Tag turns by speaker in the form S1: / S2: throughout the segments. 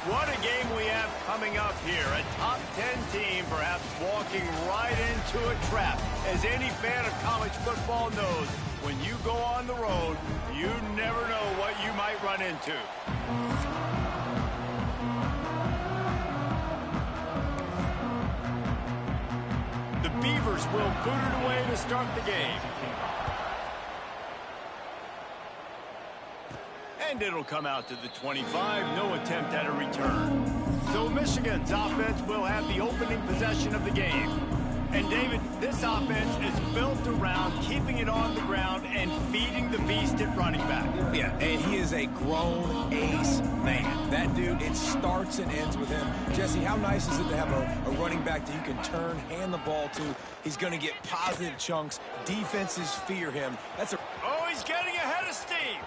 S1: What a game we have coming up here. A top 10 team perhaps walking right into a trap. As any fan of college football knows, when you go on the road, you never know what you might run into. The Beavers will boot it away to start the game. And it'll come out to the 25. No attempt at a return. So Michigan's offense will have the opening possession of the game. And David, this offense is built around keeping it on the ground and feeding the beast at running back.
S2: Yeah, and he is a grown ace man. That dude, it starts and ends with him. Jesse, how nice is it to have a running back that you can turn, hand the ball to? He's going to get positive chunks. Defenses fear him.
S1: Oh, he's getting ahead of steam.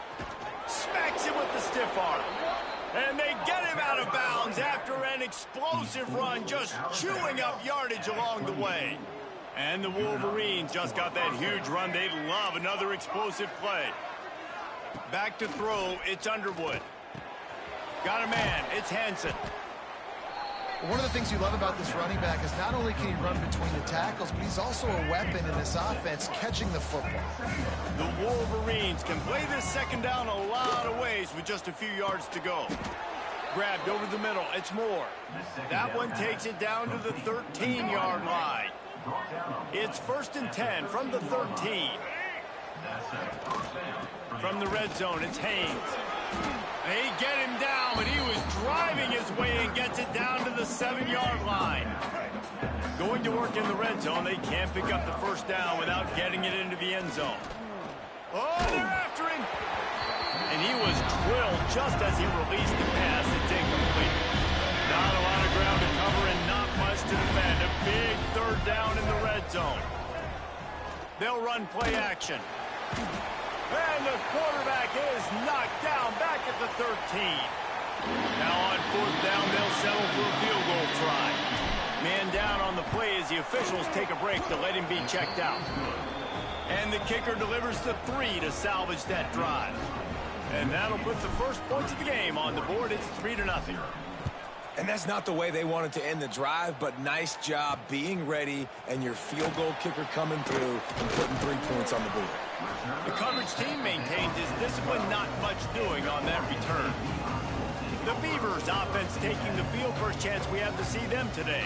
S1: Smacks him with the stiff arm. And they get him out of bounds after an explosive run, just chewing up yardage along the way. And the Wolverines just got that huge run. They love another explosive play. Back to throw, it's Underwood. Got a man, it's Hansen.
S3: One of the things you love about this running back is not only can he run between the tackles, but he's also a weapon in this offense catching the football.
S1: The Wolverines can play this second down a lot of ways with just a few yards to go. Grabbed over the middle, it's Moore. That one takes it down to the 13-yard line. It's 1st and 10 from the 13. From the red zone, it's Haynes. They get him down, but he was driving his way and gets it down to the 7-yard line. Going to work in the red zone, they can't pick up the first down without getting it into the end zone. Oh, they're after him. And he was drilled just as he released the pass. It's incomplete. Not a lot of ground to cover and not much to defend. A big third down in the red zone. They'll run play action. And the quarterback is knocked down back at the 13. Now on 4th down, they'll settle for a field goal try. Man down on the play as the officials take a break to let him be checked out. And the kicker delivers the 3 to salvage that drive. And that'll put the first points of the game on the board. It's 3-0.
S2: And that's not the way they wanted to end the drive, but nice job being ready and your field goal kicker coming through and putting 3 points on the board.
S1: The coverage team maintains his discipline, not much doing on that return. The Beavers offense taking the field, first chance we have to see them today.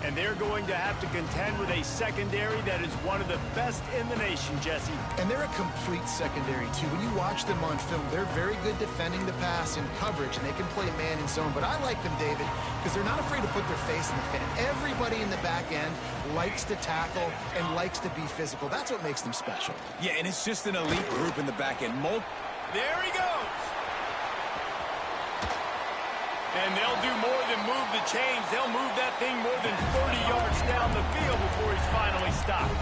S1: And they're going to have to contend with a secondary that is one of the best in the nation, Jesse.
S3: And they're a complete secondary, too. When you watch them on film, they're very good defending the pass in coverage, and they can play man and zone. But I like them, David, because they're not afraid to put their face in the fan. Everybody in the back end likes to tackle and likes to be physical. That's what makes them special.
S2: Yeah, and it's just an elite group in the back end.
S1: There he goes. And they'll do more than move the chains. They'll move that thing more than 30 yards down the field before he's finally stopped.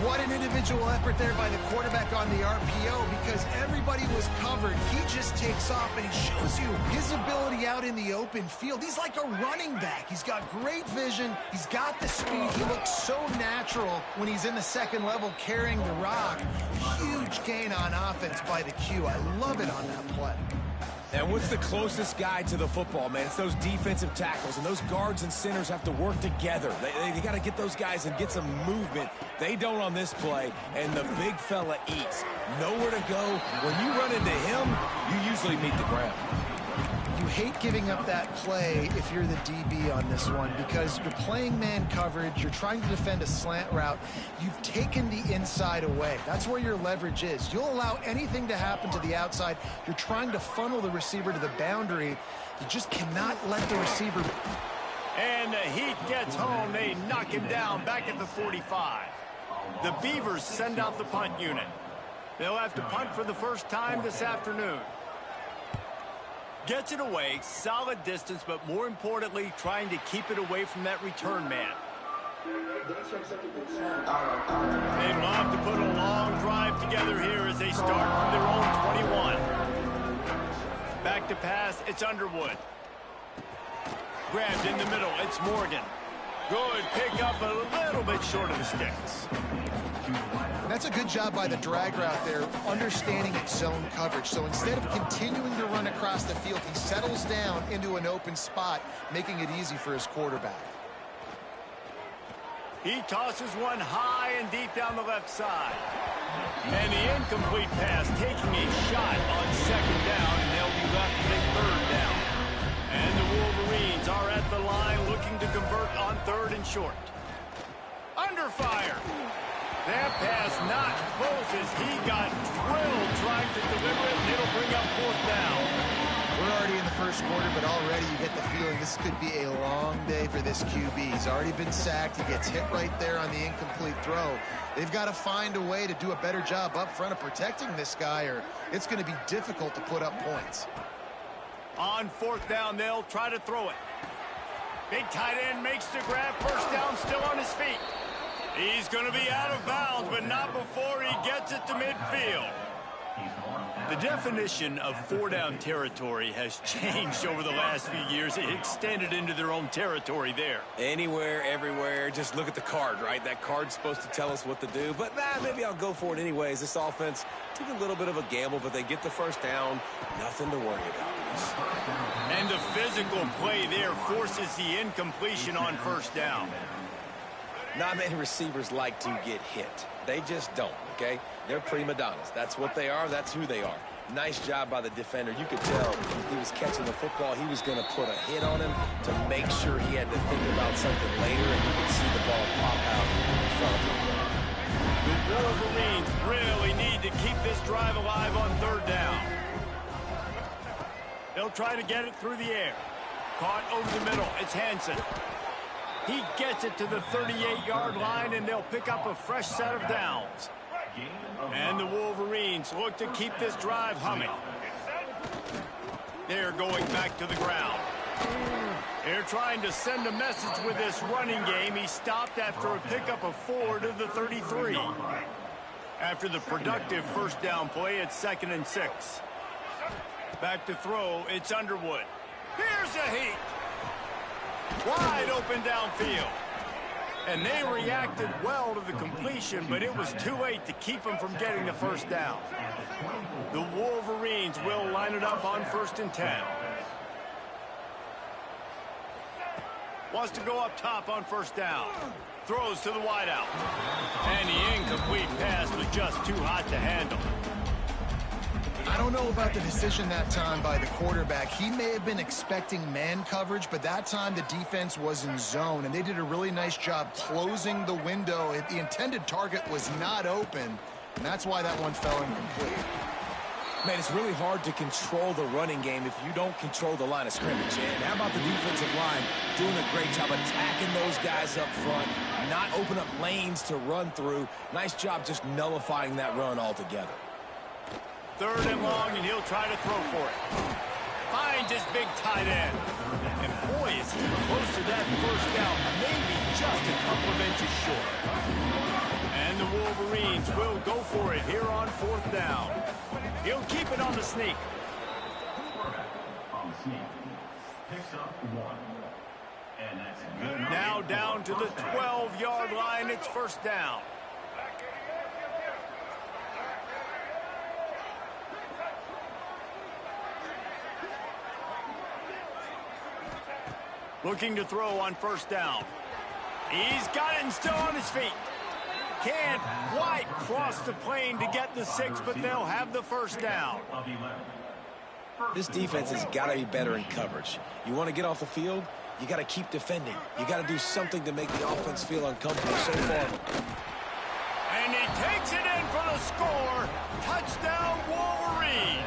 S3: What an individual effort there by the quarterback on the RPO, because everybody was covered. He just takes off, and he shows you his ability out in the open field. He's like a running back. He's got great vision. He's got the speed. He looks so natural when he's in the second level carrying the rock. Huge gain on offense by the Q. I love it on that play.
S2: And what's the closest guy to the football, man? It's those defensive tackles, and those guards and centers have to work together. They got to get those guys and get some movement. They don't on this play, and the big fella eats. Nowhere to go. When you run into him, you usually meet the ground.
S3: You hate giving up that play if you're the DB on this one, because you're playing man coverage, you're trying to defend a slant route, you've taken the inside away. That's where your leverage is. You'll allow anything to happen to the outside. You're trying to funnel the receiver to the boundary. You just cannot let the receiver...
S1: And the heat gets home. They knock him down back at the 45. The Beavers send out the punt unit. They'll have to punt for the first time this afternoon. Gets it away, solid distance, but more importantly, trying to keep it away from that return man. They love to put a long drive together here as they start from their own 21. Back to pass, it's Underwood. Grabbed in the middle, it's Morgan. Good pick up, a little bit short of the sticks.
S3: That's a good job by the drag route there, understanding its zone coverage. So instead of continuing to run across the field, he settles down into an open spot, making it easy for his quarterback.
S1: He tosses one high and deep down the left side. And the incomplete pass taking a shot on second down, and they'll be left with a third down. And the Wolverines are at the line looking to convert on third and short. Under fire. That pass not close as he got drilled trying to deliver it, and it'll bring up fourth down.
S3: We're already in the first quarter, but already you get the feeling this could be a long day for this QB. He's already been sacked. He gets hit right there on the incomplete throw. They've got to find a way to do a better job up front of protecting this guy, or it's going to be difficult to put up points.
S1: On fourth down, they'll try to throw it. Big tight end makes the grab. First down, still on his feet. He's going to be out of bounds, but not before he gets it to midfield. The definition of four-down territory has changed over the last few years. It extended into their own territory there.
S2: Anywhere, everywhere. Just look at the card, right? That card's supposed to tell us what to do. But maybe I'll go for it anyways. This offense took a little bit of a gamble, but they get the first down. Nothing to worry about.
S1: And the physical play there forces the incompletion on first down.
S2: Not many receivers like to get hit. They just don't, okay? They're prima donnas. That's what they are. That's who they are. Nice job by the defender. You could tell he was catching the football. He was going to put a hit on him to make sure he had to think about something later, and you could see the ball pop out in front of him.
S1: The Wolverines really need to keep this drive alive on third down. They'll try to get it through the air. Caught over the middle. It's Hansen. He gets it to the 38-yard line, and they'll pick up a fresh set of downs. And the Wolverines look to keep this drive humming. They're going back to the ground. They're trying to send a message with this running game. He stopped after a pickup of 4 to the 33. After the productive first down play, it's 2nd and 6. Back to throw, it's Underwood. Here's a heat. Wide open downfield. And they reacted well to the completion, but it was too late to keep them from getting the first down. The Wolverines will line it up on 1st and 10. Wants to go up top on first down. Throws to the wideout. And the incomplete pass was just too hot to handle.
S3: I don't know about the decision that time by the quarterback. He may have been expecting man coverage, but that time the defense was in zone, and they did a really nice job closing the window. The intended target was not open, and that's why that one fell incomplete.
S2: Man, it's really hard to control the running game if you don't control the line of scrimmage. And how about the defensive line doing a great job attacking those guys up front, not open up lanes to run through. Nice job just nullifying that run altogether.
S1: 3rd and long, and he'll try to throw for it. Finds his big tight end. And boy, is he close to that first down. Maybe just a couple of inches short. And the Wolverines will go for it here on 4th down. He'll keep it on the sneak. Now down to the 12-yard line. It's 1st down. Looking to throw on 1st down. He's got it and still on his feet. Can't quite cross the plane to get the 6, but they'll have the first down.
S2: This defense has got to be better in coverage. You want to get off the field, you got to keep defending. You got to do something to make the offense feel uncomfortable. So far.
S1: And he takes it in for the score. Touchdown, Wolverines.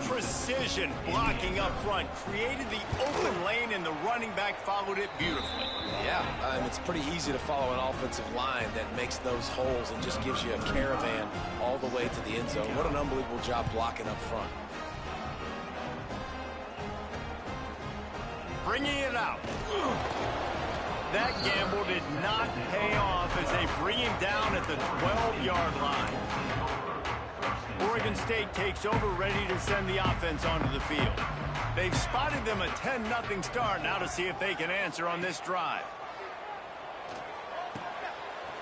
S1: Precision blocking up front created the open lane, and the running back followed it beautifully.
S2: Yeah, it's pretty easy to follow an offensive line that makes those holes and just gives you a caravan all the way to the end zone. What an unbelievable job blocking up front.
S1: Bringing it out. That gamble did not pay off as they bring him down at the 12-yard line. Oregon State takes over, ready to send the offense onto the field. They've spotted them a 10-0 start, now to see if they can answer on this drive.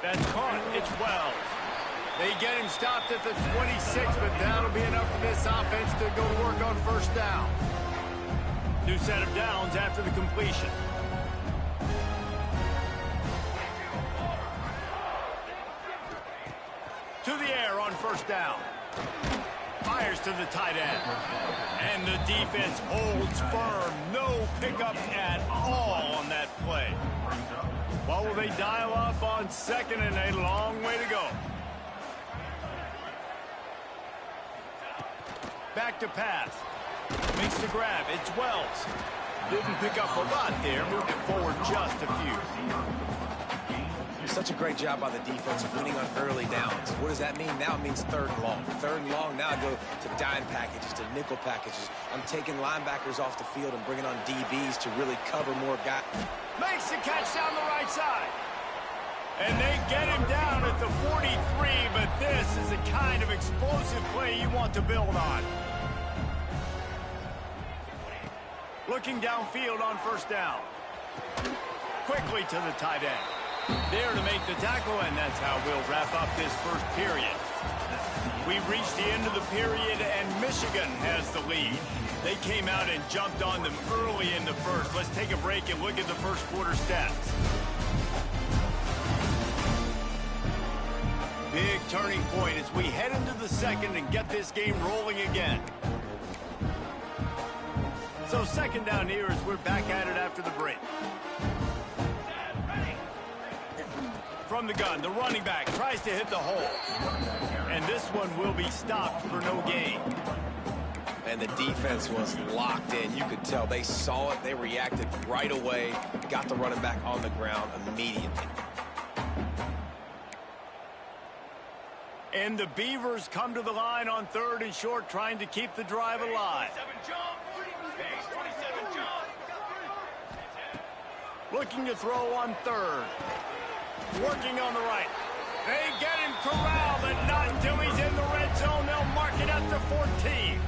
S1: That's caught. It's Wells. They get him stopped at the 26, but that'll be enough for this offense to go to work on first down. New set of downs after the completion. To the air on first down. Fires to the tight end. And the defense holds firm. No pickups at all on that play. What will they dial up on second and a long way to go? Back to pass. Makes the grab. It's Wells. Didn't pick up a lot there. Moved it forward just a few.
S2: Such a great job by the defense of winning on early downs. What does that mean? Now it means third and long. Third and long, now I go to dime packages, to nickel packages. I'm taking linebackers off the field and bringing on DBs to really cover more guys.
S1: Makes the catch down the right side. And they get him down at the 43, but this is the kind of explosive play you want to build on. Looking downfield on first down. Quickly to the tight end. There to make the tackle, and that's how we'll wrap up this first period. We've reached the end of the period, and Michigan has the lead. They came out and jumped on them early in the first. Let's take a break and look at the first quarter stats. Big turning point as we head into the second and get this game rolling again. So second down here as we're back at it after the break. From the gun, the running back tries to hit the hole. And this one will be stopped for no gain.
S2: And the defense was locked in. You could tell they saw it. They reacted right away. Got the running back on the ground immediately.
S1: And the Beavers come to the line on third and short, trying to keep the drive alive. Looking to throw on third. Working on the right. They get him corralled, and not until he's in the red zone. They'll mark it at the 14.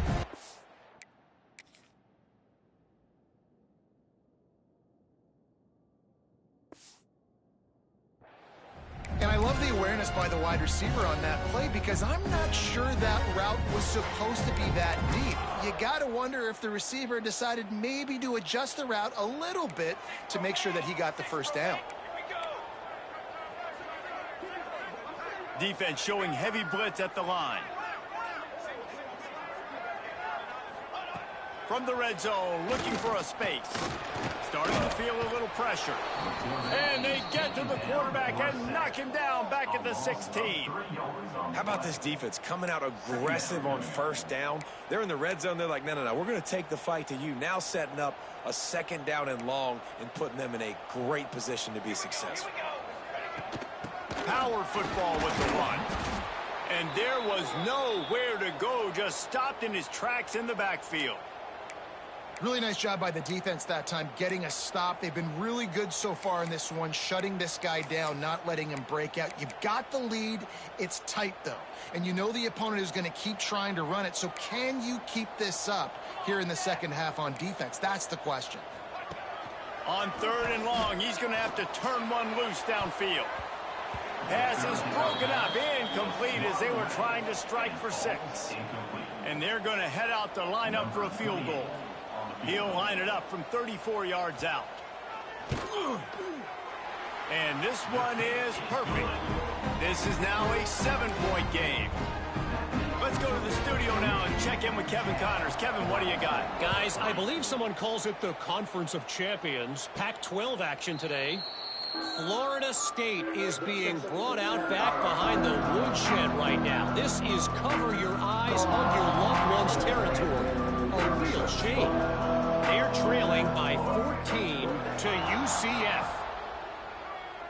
S3: And I love the awareness by the wide receiver on that play because I'm not sure that route was supposed to be that deep. You got to wonder if the receiver decided maybe to adjust the route a little bit to make sure that he got the first down.
S1: Defense showing heavy blitz at the line. From the red zone, looking for a space. Starting to feel a little pressure. And they get to the quarterback and knock him down back at the 16.
S2: How about this defense coming out aggressive on first down? They're in the red zone. They're like, no, we're going to take the fight to you. Now setting up a second down and long and putting them in a great position to be successful.
S1: Power football with the run. And there was nowhere to go, just stopped in his tracks in the backfield.
S3: Really nice job by the defense that time, getting a stop. They've been really good so far in this one, shutting this guy down, not letting him break out. You've got the lead. It's tight, though. And you know the opponent is going to keep trying to run it. So can you keep this up here in the second half on defense? That's the question.
S1: On third and long, he's going to have to turn one loose downfield. Pass is broken up, incomplete as they were trying to strike for 6. And they're going to head out to line up for a field goal. He'll line it up from 34 yards out. And this one is perfect. This is now a 7-point game. Let's go to the studio now and check in with Kevin Connors. Kevin, what do you got?
S4: Guys, I believe someone calls it the Conference of Champions. Pac-12 action today. Florida State is being brought out back behind the woodshed right now. This is cover your eyes, hug your loved one's territory. A real shame. They're trailing by 14 to UCF.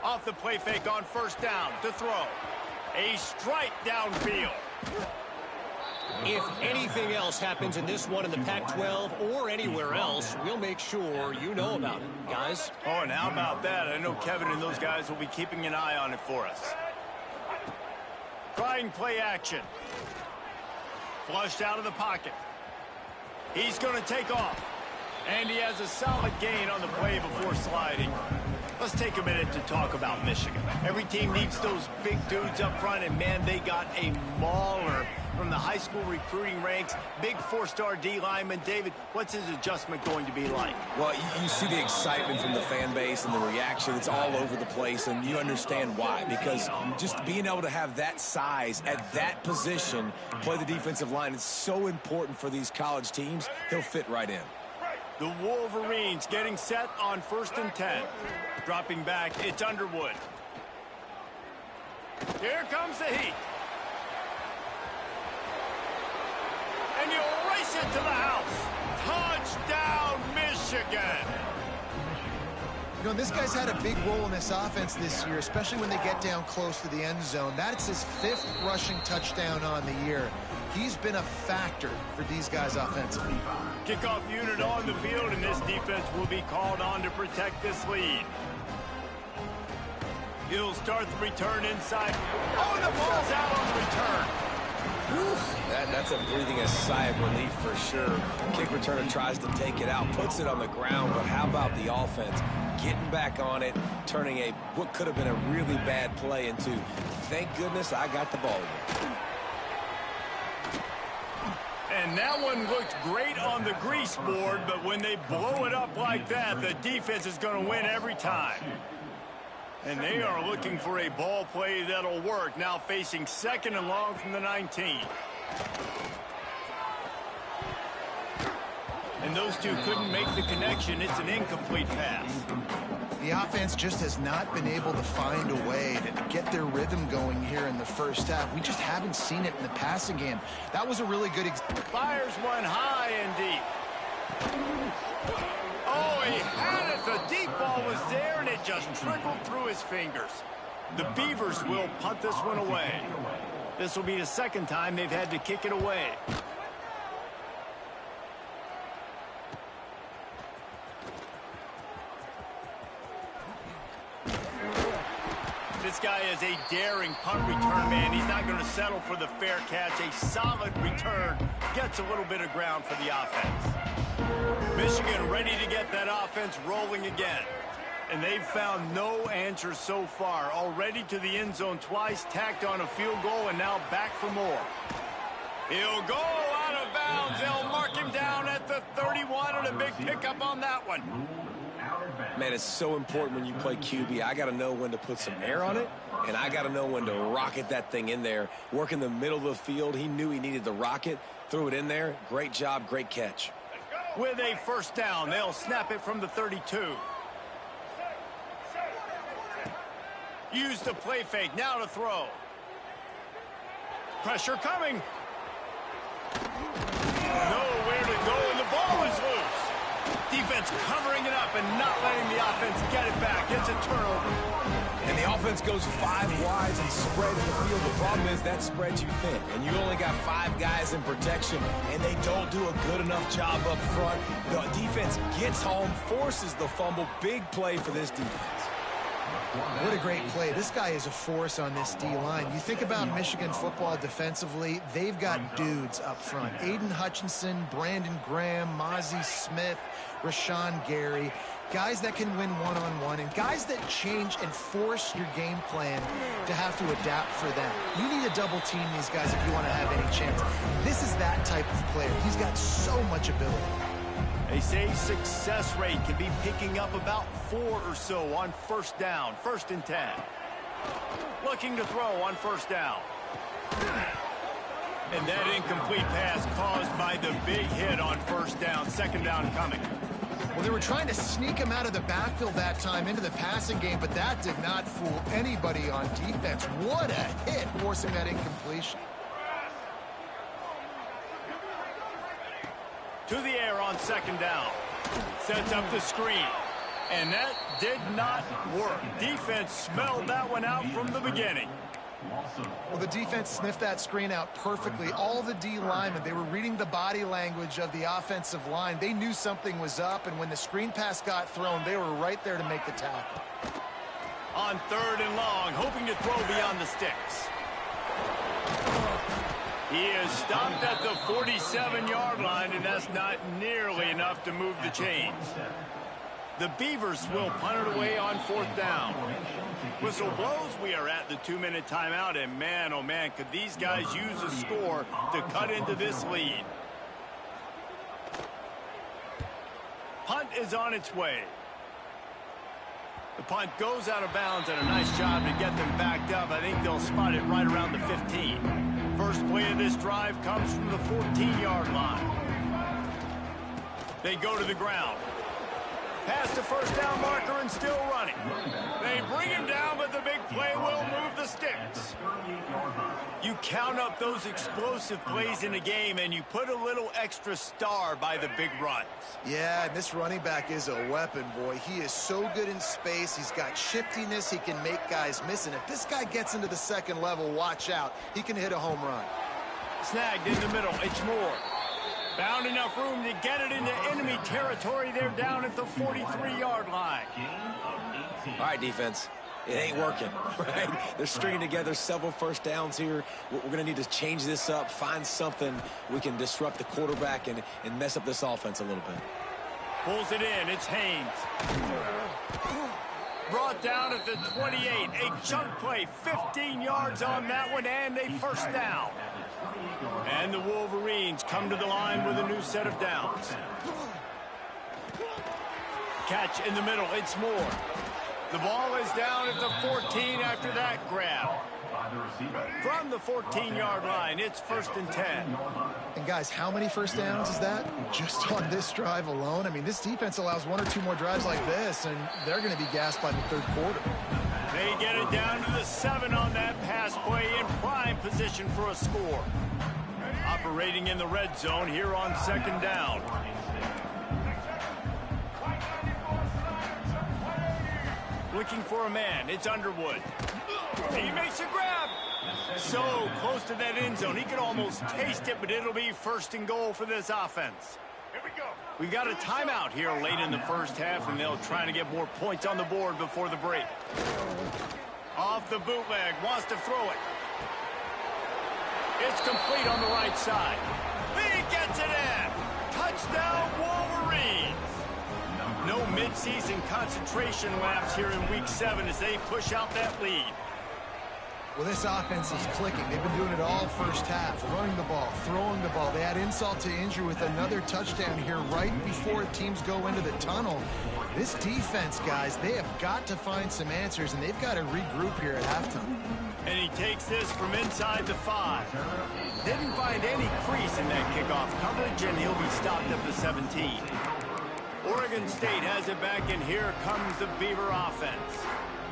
S1: Off the play fake on first down to throw. A strike downfield.
S4: If anything else happens in this one in the Pac-12 or anywhere else, we'll make sure you know about it, guys.
S1: Oh, and how about that? I know Kevin and those guys will be keeping an eye on it for us. Trying play action. Flushed out of the pocket. He's going to take off. And he has a solid gain on the play before sliding. Let's take a minute to talk about Michigan. Every team needs those big dudes up front, and, man, they got a mauler from the high school recruiting ranks. Big four-star D lineman. David, what's his adjustment going to be like?
S2: Well, you see the excitement from the fan base and the reaction. It's all over the place, and you understand why. Because just being able to have that size at that position, play the defensive line, it's so important for these college teams. He'll fit right in.
S1: The Wolverines getting set on 1st and 10. Dropping back, it's Underwood. Here comes the heat. And you'll race it to the house. Touchdown, Michigan.
S3: You know, this guy's had a big role in this offense this year, especially when they get down close to the end zone. That's his 5th rushing touchdown on the year. He's been a factor for these guys offensively.
S1: Kickoff unit on the field, and this defense will be called on to protect this lead. He'll start the return inside. Oh, the ball's out on the return.
S2: That's a breathing a sigh of relief for sure. Kick returner tries to take it out, puts it on the ground, but how about the offense getting back on it, turning what could have been a really bad play into, thank goodness I got the ball again.
S1: And that one looked great on the grease board, but when they blow it up like that, the defense is going to win every time. And they are looking for a ball play that'll work. Now facing 2nd and long from the 19. And those two couldn't make the connection. It's an incomplete pass.
S3: The offense just has not been able to find a way to get their rhythm going here in the first half. We just haven't seen it in the passing game. That was a really good
S1: Fires one high and deep. Oh, he had it. The deep ball was there, and it just trickled through his fingers. The Beavers will punt this one away. This will be the 2nd time they've had to kick it away. This guy is a daring punt return man. He's not going to settle for the fair catch. A solid return gets a little bit of ground for the offense. Michigan ready to get that offense rolling again. And they've found no answer so far. Already to the end zone twice, tacked on a field goal, and now back for more. He'll go out of bounds. They'll mark him down at the 31, and a big pickup on that one.
S2: Man, it's so important when you play QB. I got to know when to put some air on it, and I got to know when to rocket that thing in there. Work in the middle of the field. He knew he needed the rocket. Threw it in there. Great job, great catch.
S1: With a 1st down, they'll snap it from the 32. Use the play fake. Now to throw. Pressure coming. Nowhere to go, and the ball is loose. Defense covering it up and not letting the offense get it back. It's a turnover.
S2: And the offense goes 5 wides and spreads the field. The problem is that spreads you thin, and you only got 5 guys in protection, and they don't do a good enough job up front. The defense gets home, forces the fumble. Big play for this defense.
S3: What a great play. This guy is a force on this D-line. You think about Michigan football defensively, they've got dudes up front. Aiden Hutchinson, Brandon Graham, Mozzie Smith, Rashawn Gary. Guys that can win one-on-one, and guys that change and force your game plan to have to adapt for them. You need to double team these guys if you want to have any chance. This is that type of player. He's got so much ability.
S1: They say success rate can be picking up about 4 or so on 1st down, 1st and 10. Looking to throw on 1st down. And that incomplete pass caused by the big hit on 1st down, 2nd down coming.
S3: Well, they were trying to sneak him out of the backfield that time into the passing game, but that did not fool anybody on defense. What a hit, forcing that incompletion.
S1: To the air on 2nd down. Sets up the screen. And that did not work. Defense smelled that one out from the beginning.
S3: Well, the defense sniffed that screen out perfectly. All the D linemen, they were reading the body language of the offensive line. They knew something was up, and when the screen pass got thrown, they were right there to make the tackle.
S1: On 3rd and long, hoping to throw beyond the sticks. He is stopped at the 47-yard line, and that's not nearly enough to move the chains. The Beavers will punt it away on 4th down. Whistle blows. We are at the 2-minute timeout, and man, oh man, could these guys use a score to cut into this lead. Punt is on its way. The punt goes out of bounds, and a nice job to get them backed up. I think they'll spot it right around the 15. First play of this drive comes from the 14-yard line. They go to the ground. Past the first down marker and still running. They bring him down, but the big play will move the sticks. You count up those explosive plays in a game, and you put a little extra star by the big runs.
S3: Yeah, and this running back is a weapon, boy. He is so good in space. He's got shiftiness. He can make guys miss. And if this guy gets into the second level, watch out. He can hit a home run.
S1: Snagged in the middle. It's Moore. Found enough room to get it into enemy territory. They're down at the 43-yard line.
S2: All right, defense. It ain't working, right? They're stringing together several first downs here. We're going to need to change this up, find something we can disrupt the quarterback and mess up this offense a little bit.
S1: Pulls it in. It's Haynes. Brought down at the 28. A chunk play. 15 yards on that one, and a first down. And the Wolverines come to the line with a new set of downs. Catch in the middle. It's Moore. The ball is down at the 14 after that grab. From the 14-yard line, it's 1st and 10.
S3: And, guys, how many first downs is that just on this drive alone? I mean, this defense allows 1 or 2 more drives like this, and they're going to be gassed by the 3rd quarter.
S1: They get it down to the 7 on that pass play in prime position for a score. Operating in the red zone here on 2nd down. Looking for a man. It's Underwood. He makes a grab. So close to that end zone. He could almost taste it, but it'll be 1st and goal for this offense. Here we go. We got a timeout here late in the first half, and they'll try to get more points on the board before the break. Off the bootleg. Wants to throw it. It's complete on the right side. He gets it in. Touchdown, Wolverines. No midseason concentration laps here in Week 7 as they push out that lead.
S3: Well, this offense is clicking. They've been doing it all first half. Running the ball, throwing the ball. They add insult to injury with another touchdown here right before teams go into the tunnel. This defense, guys, they have got to find some answers, and they've got to regroup here at halftime.
S1: And he takes this from inside the 5. Didn't find any crease in that kickoff coverage, and he'll be stopped at the 17. Oregon State has it back, and here comes the Beaver offense.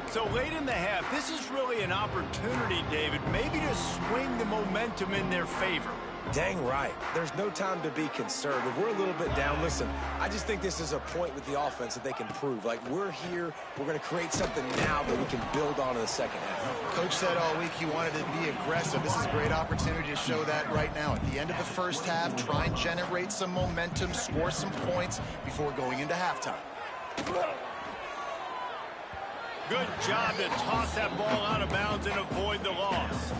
S1: So late in the half, this is really an opportunity, David, maybe to swing the momentum in their favor.
S2: Dang right. There's no time to be concerned. If we're a little bit down, listen, I just think this is a point with the offense that they can prove. Like, we're here, we're going to create something now that we can build on in the second half.
S3: Coach said all week he wanted to be aggressive. This is a great opportunity to show that right now. At the end of the first half, try and generate some momentum, score some points before going into halftime.
S1: Good job to toss that ball out of bounds and avoid the loss.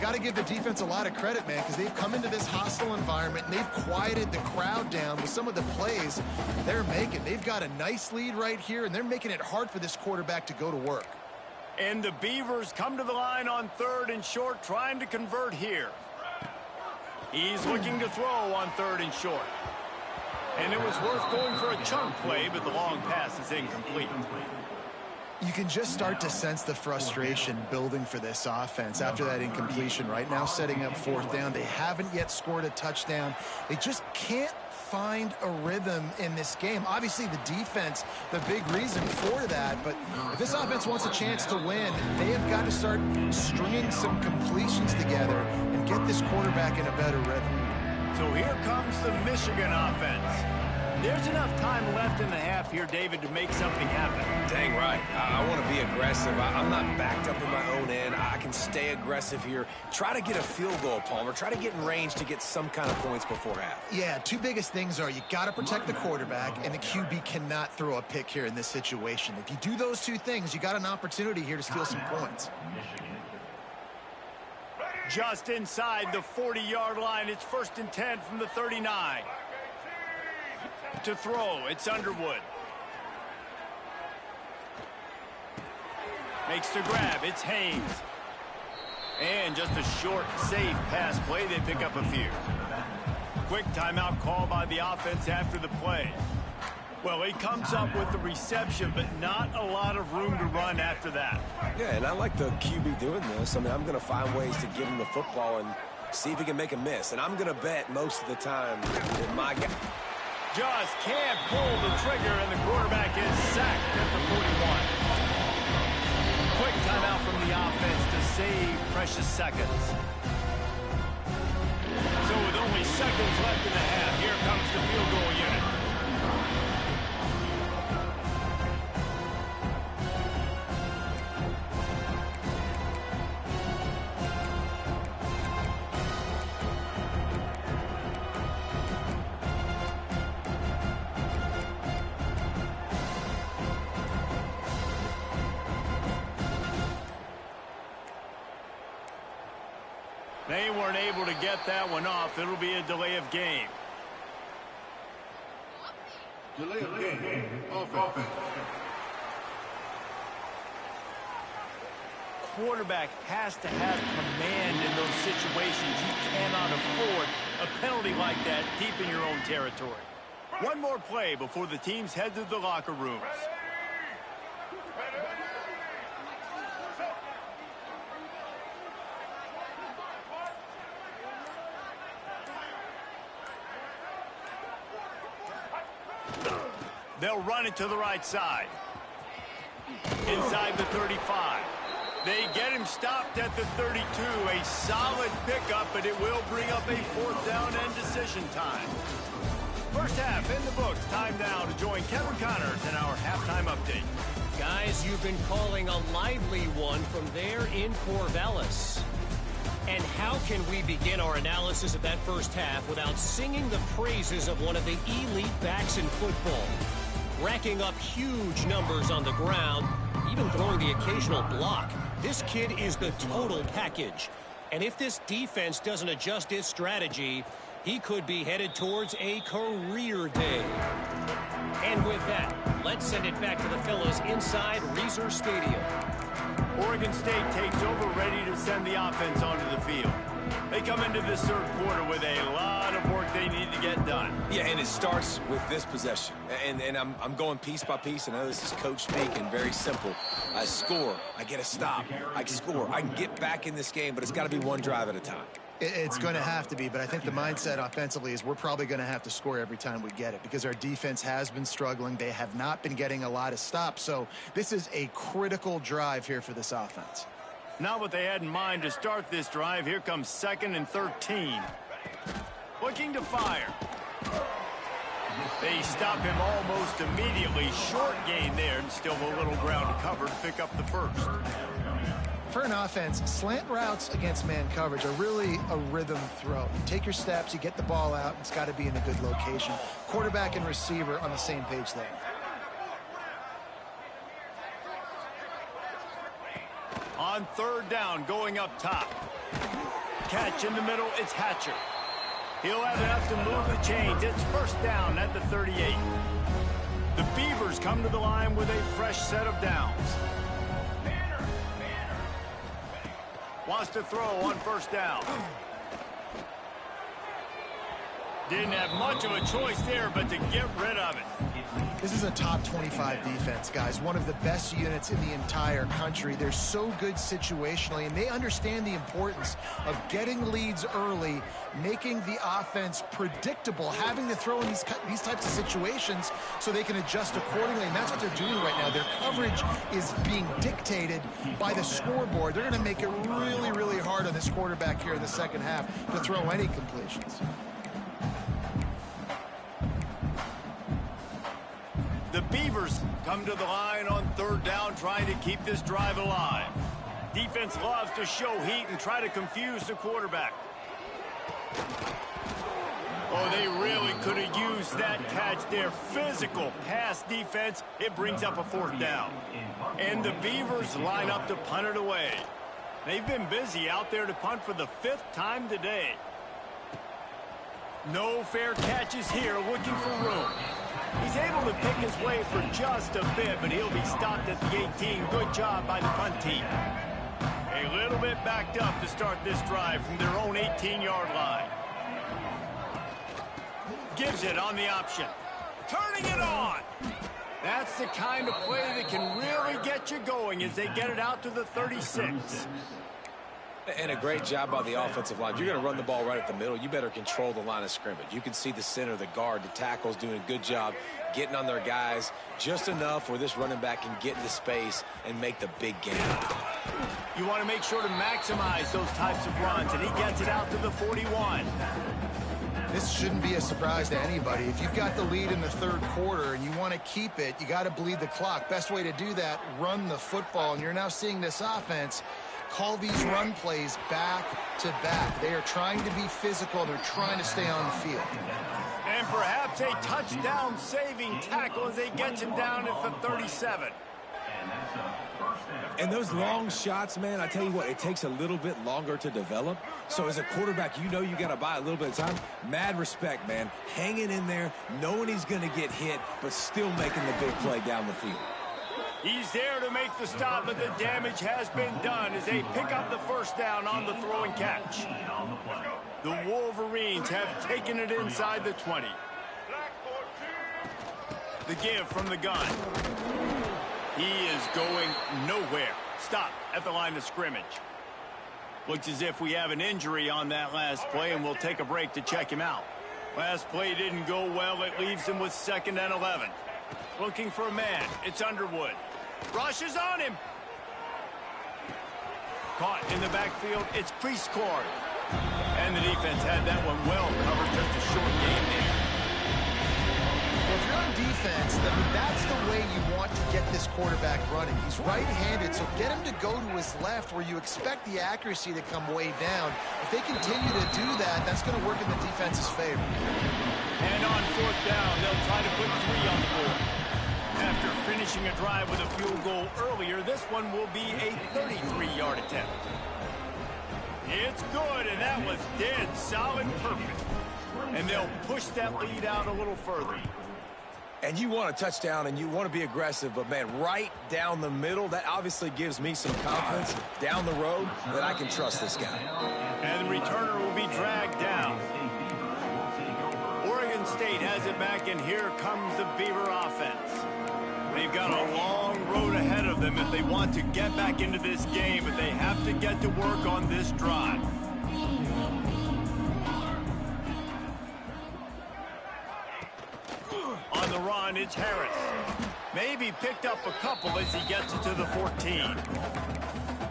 S3: Got to give the defense a lot of credit, man, because they've come into this hostile environment and they've quieted the crowd down with some of the plays they're making. They've got a nice lead right here, and they're making it hard for this quarterback to go to work.
S1: And the Beavers come to the line on 3rd and short, trying to convert here. He's looking to throw on 3rd and short. And it was worth going for a chunk play, but the long pass is incomplete.
S3: You can just start to sense the frustration building for this offense after that incompletion. Right now, setting up 4th down. They haven't yet scored a touchdown. They just can't find a rhythm in this game. Obviously, the defense, the big reason for that. But if this offense wants a chance to win, they have got to start stringing some completions together and get this quarterback in a better rhythm.
S1: So here comes the Michigan offense. There's enough time left in the half here, David, to make something happen.
S2: Dang right. I want to be aggressive. I'm not backed up in my own end. I can stay aggressive here. Try to get a field goal, Palmer. Try to get in range to get some kind of points before half.
S3: Yeah, 2 biggest things are you got to protect the quarterback, and the QB cannot throw a pick here in this situation. If you do those 2 things, you got an opportunity here to steal some points.
S1: Just inside the 40-yard line, it's 1st and 10 from the 39. To throw, it's Underwood. Makes the grab. It's Haynes. And just a short, safe pass play. They pick up a few. Quick timeout call by the offense after the play. Well, he comes up with the reception, but not a lot of room to run after that.
S2: Yeah, and I like the QB doing this. I mean, I'm going to find ways to give him the football and see if he can make a miss. And I'm going to bet most of the time that my guy
S1: just can't pull the trigger, and the quarterback is sacked at the 41. Quick timeout from the offense to save precious seconds. So with only seconds left in the half, here comes the field goal unit. They weren't able to get that one off. It'll be a delay of game.
S5: Delay of game. Offense.
S1: Quarterback has to have command in those situations. You cannot afford a penalty like that deep in your own territory. One more play before the teams head to the locker rooms. They'll run it to the right side. Inside the 35. They get him stopped at the 32. A solid pickup, but it will bring up a fourth down and decision time. First half in the books. Time now to join Kevin Connors in our halftime update.
S4: Guys, you've been calling a lively one from there in Corvallis. And how can we begin our analysis of that first half without singing the praises of one of the elite backs in football? Racking up huge numbers on the ground, even throwing the occasional block. This kid is the total package. And if this defense doesn't adjust its strategy, he could be headed towards a career day. And with that, let's send it back to the fellas inside Reser Stadium.
S1: Oregon State takes over, ready to send the offense onto the field. They come into this third quarter with a lot of work they need to get done.
S2: Yeah, and it starts with this possession. And I'm going piece by piece. I know this is coach speak and very simple. I score. I get a stop. I score. I can get back in this game, but it's got to be one drive at a time.
S3: It's going to have to be, but I think the mindset offensively is we're probably going to have to score every time we get it because our defense has been struggling. They have not been getting a lot of stops, so this is a critical drive here for this offense.
S1: Not what they had in mind to start this drive. Here comes 2nd and 13. Looking to fire. They stop him almost immediately. Short gain there, and still a little ground to cover to pick up the first.
S3: For an offense, slant routes against man coverage are really a rhythm throw. You take your steps, you get the ball out, it's got to be in a good location. Quarterback and receiver on the same page there.
S1: On 3rd down, going up top. Catch in the middle, it's Hatcher. He'll have enough to move the chains. It's 1st down at the 38. The Beavers come to the line with a fresh set of downs. Wants to throw on 1st down. Didn't have much of a choice there, but to get rid of it.
S3: This is a top 25 defense, guys. One of the best units in the entire country. They're so good situationally, and they understand the importance of getting leads early, making the offense predictable, having to throw in these types of situations so they can adjust accordingly, and that's what they're doing right now. Their coverage is being dictated by the scoreboard. They're going to make it really, really hard on this quarterback here in the second half to throw any completions.
S1: The Beavers come to the line on 3rd down, trying to keep this drive alive. Defense loves to show heat and try to confuse the quarterback. Oh, they really could have used that catch there. Physical pass defense. It brings up a 4th down. And the Beavers line up to punt it away. They've been busy out there to punt for the 5th time today. No fair catches here, looking for room. He's able to pick his way for just a bit, but he'll be stopped at the 18. Good job by the punt team. A little bit backed up to start this drive from their own 18-yard line. Gives it on the option. Turning it on. That's the kind of play that can really get you going as they get it out to the 36.
S2: And a great job by the offensive line. If you're going to run the ball right at the middle, you better control the line of scrimmage. You can see the center, the guard, the tackles doing a good job getting on their guys just enough where this running back can get into space and make the big game.
S1: You want to make sure to maximize those types of runs, and he gets it out to the 41.
S3: This shouldn't be a surprise to anybody. If you've got the lead in the third quarter and you want to keep it, you got to bleed the clock. Best way to do that, run the football. And you're now seeing this offense call these run plays back to back. They are trying to be physical. They're trying to stay on the field.
S1: And perhaps a touchdown-saving tackle as they get him down at the 37.
S2: And those long shots, man, I tell you what, it takes a little bit longer to develop. So as a quarterback, you know you got to buy a little bit of time. Mad respect, man. Hanging in there, knowing he's going to get hit, but still making the big play down the field.
S1: He's there to make the stop, but the damage has been done as they pick up the first down on the throw and catch. The Wolverines have taken it inside the 20. The give from the gun. He is going nowhere. Stop at the line of scrimmage. Looks as if we have an injury on that last play, and we'll take a break to check him out. Last play didn't go well. It leaves him with 2nd and 11. Looking for a man. It's Underwood. Rushes on him. Caught in the backfield. It's Priestcord. And the defense had that one well covered. Just a short game there.
S3: Well, if you're on defense, that's the way you want to get this quarterback running. He's right-handed, so get him to go to his left where you expect the accuracy to come way down. If they continue to do that, that's going to work in the defense's favor.
S1: And on 4th down, they'll try to put 3 on the board. After finishing a drive with a field goal earlier, this one will be a 33-yard attempt. It's good, and that was dead solid perfect. And they'll push that lead out a little further.
S2: And you want a touchdown and you want to be aggressive, but, man, right down the middle, that obviously gives me some confidence down the road that I can trust this guy.
S1: And the returner will be dragged down. Oregon State has it back, and here comes the Beaver offense. They've got a long road ahead of them if they want to get back into this game, but they have to get to work on this drive. On the run, it's Harris. Maybe picked up a couple as he gets it to the 14.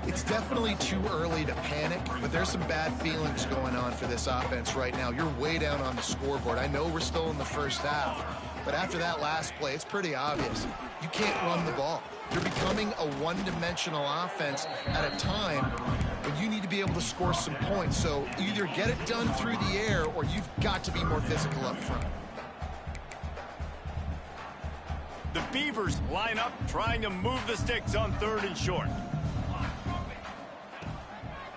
S3: It's definitely too early to panic, but there's some bad feelings going on for this offense right now. You're way down on the scoreboard. I know we're still in the first half, but after that last play, it's pretty obvious. You can't run the ball. You're becoming a one-dimensional offense at a time when you need to be able to score some points. So either get it done through the air or you've got to be more physical up front.
S1: The Beavers line up trying to move the sticks on 3rd and short.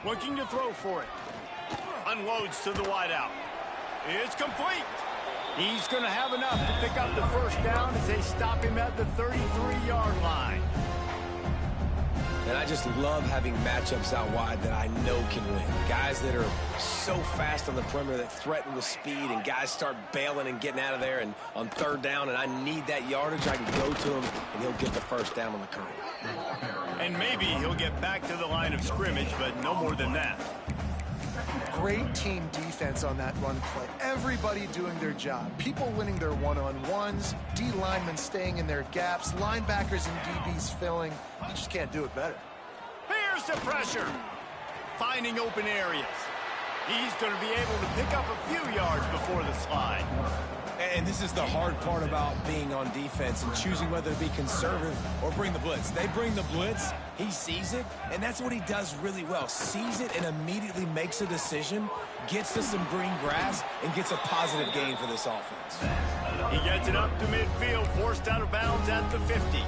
S1: Looking to throw for it. Unloads to the wideout. It's complete. He's going to have enough to pick up the first down as they stop him at the 33-yard line.
S2: And I just love having matchups out wide that I know can win. Guys that are so fast on the perimeter that threaten with speed, and guys start bailing and getting out of there. And on 3rd down, and I need that yardage, I can go to him, and he'll get the first down on the curve.
S1: And maybe he'll get back to the line of scrimmage, but no more than that.
S3: Great team defense on that run play. Everybody doing their job. People winning their one-on-ones, D linemen staying in their gaps, linebackers and DBs filling. You just can't do it better.
S1: Here's the pressure. Finding open areas. He's going to be able to pick up a few yards before the slide.
S2: And this is the hard part about being on defense and choosing whether to be conservative or bring the blitz. They bring the blitz, he sees it, and that's what he does really well. Sees it and immediately makes a decision, gets to some green grass, and gets a positive gain for this offense.
S1: He gets it up to midfield, forced out of bounds at the 50.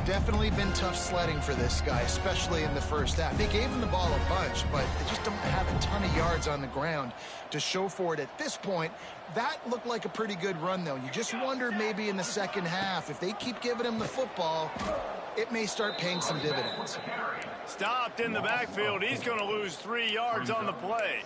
S3: Definitely been tough sledding for this guy, especially in the first half. They gave him the ball a bunch, but they just don't have a ton of yards on the ground to show for it at this point. That looked like a pretty good run, though. You just wonder maybe in the second half, if they keep giving him the football, it may start paying some dividends.
S1: Stopped in the backfield. He's going to lose 3 yards on the play.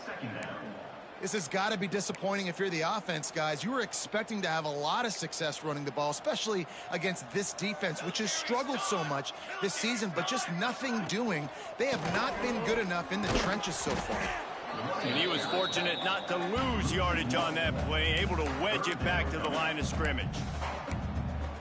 S3: This has got to be disappointing if you're the offense, guys. You were expecting to have a lot of success running the ball, especially against this defense, which has struggled so much this season, but just nothing doing. They have not been good enough in the trenches so far.
S1: And he was fortunate not to lose yardage on that play, able to wedge it back to the line of scrimmage.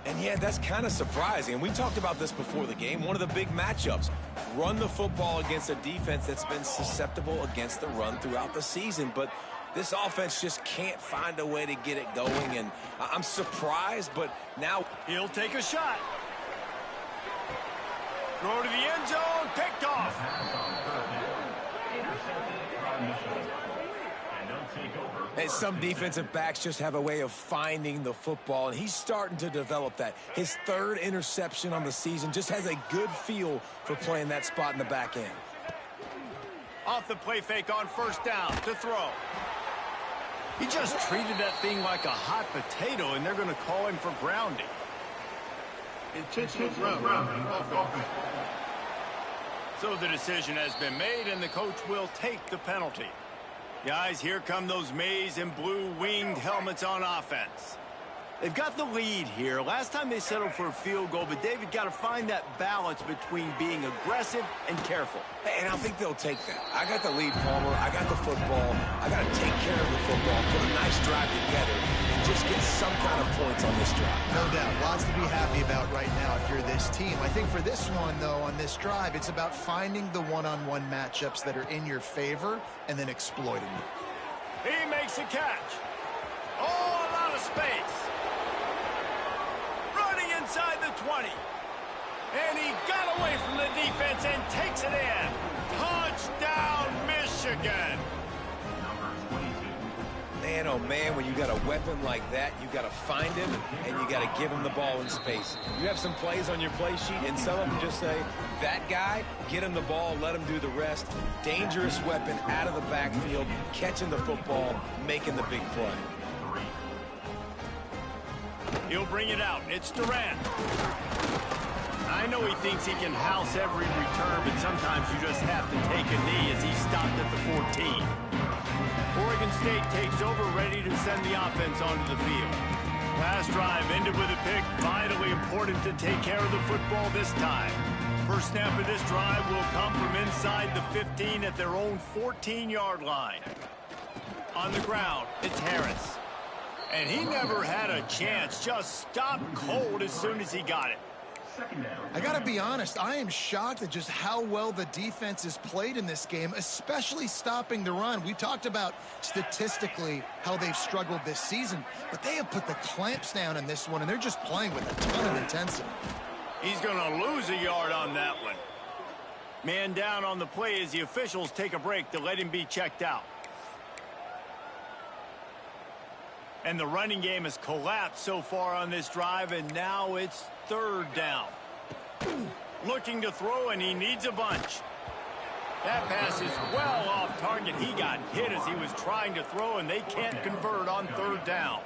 S2: And yeah, that's kind of surprising. And we talked about this before the game. One of the big matchups. Run the football against a defense that's been susceptible against the run throughout the season. But this offense just can't find a way to get it going. And I'm surprised, but now
S1: he'll take a shot. Throw to the end zone, picked off.
S2: And some defensive backs just have a way of finding the football, and he's starting to develop that. His 3rd interception on the season, just has a good feel for playing that spot in the back end.
S1: Off the play fake on first down to throw. He just treated that thing like a hot potato, and they're going to call him for grounding.
S5: Intentional grounding off offense.
S1: So the decision has been made, and the coach will take the penalty. Guys, here come those maize and blue winged helmets on offense. They've got the lead here. Last time they settled for a field goal, but David got to find that balance between being aggressive and careful.
S2: And I think they'll take that. I got the lead, Palmer. I got the football. I got to take care of the football, put a nice drive together, and just get some kind of points on this drive.
S3: No doubt. Lots to be happy about right now if you're this team. I think for this one, though, on this drive, it's about finding the one-on-one matchups that are in your favor and then exploiting them.
S1: He makes a catch. Oh, a lot of space. Running inside the 20. And he got away from the defense and takes it in. Touchdown, Michigan.
S2: Man, oh man, when you got a weapon like that, you got to find him and you got to give him the ball in space. You have some plays on your play sheet, and some of them just say, that guy, get him the ball, let him do the rest. Dangerous weapon out of the backfield, catching the football, making the big play.
S1: He'll bring it out. It's Durant. I know he thinks he can house every return, but sometimes you just have to take a knee as he stopped at the 14. Oregon State takes over, ready to send the offense onto the field. Last drive ended with a pick. Vitally important to take care of the football this time. First snap of this drive will come from inside the 15 at their own 14-yard line. On the ground, it's Harris. And he never had a chance. Just stopped cold as soon as he got it.
S3: I got to be honest, I am shocked at just how well the defense has played in this game, especially stopping the run. We talked about statistically how they've struggled this season, but they have put the clamps down in this one, and they're just playing with a ton of intensity.
S1: He's going to lose a yard on that one. Man down on the play as the officials take a break to let him be checked out. And the running game has collapsed so far on this drive, and now it's 3rd down. Looking to throw, and he needs a bunch. That pass is well off target. He got hit as he was trying to throw, and they can't convert on 3rd down.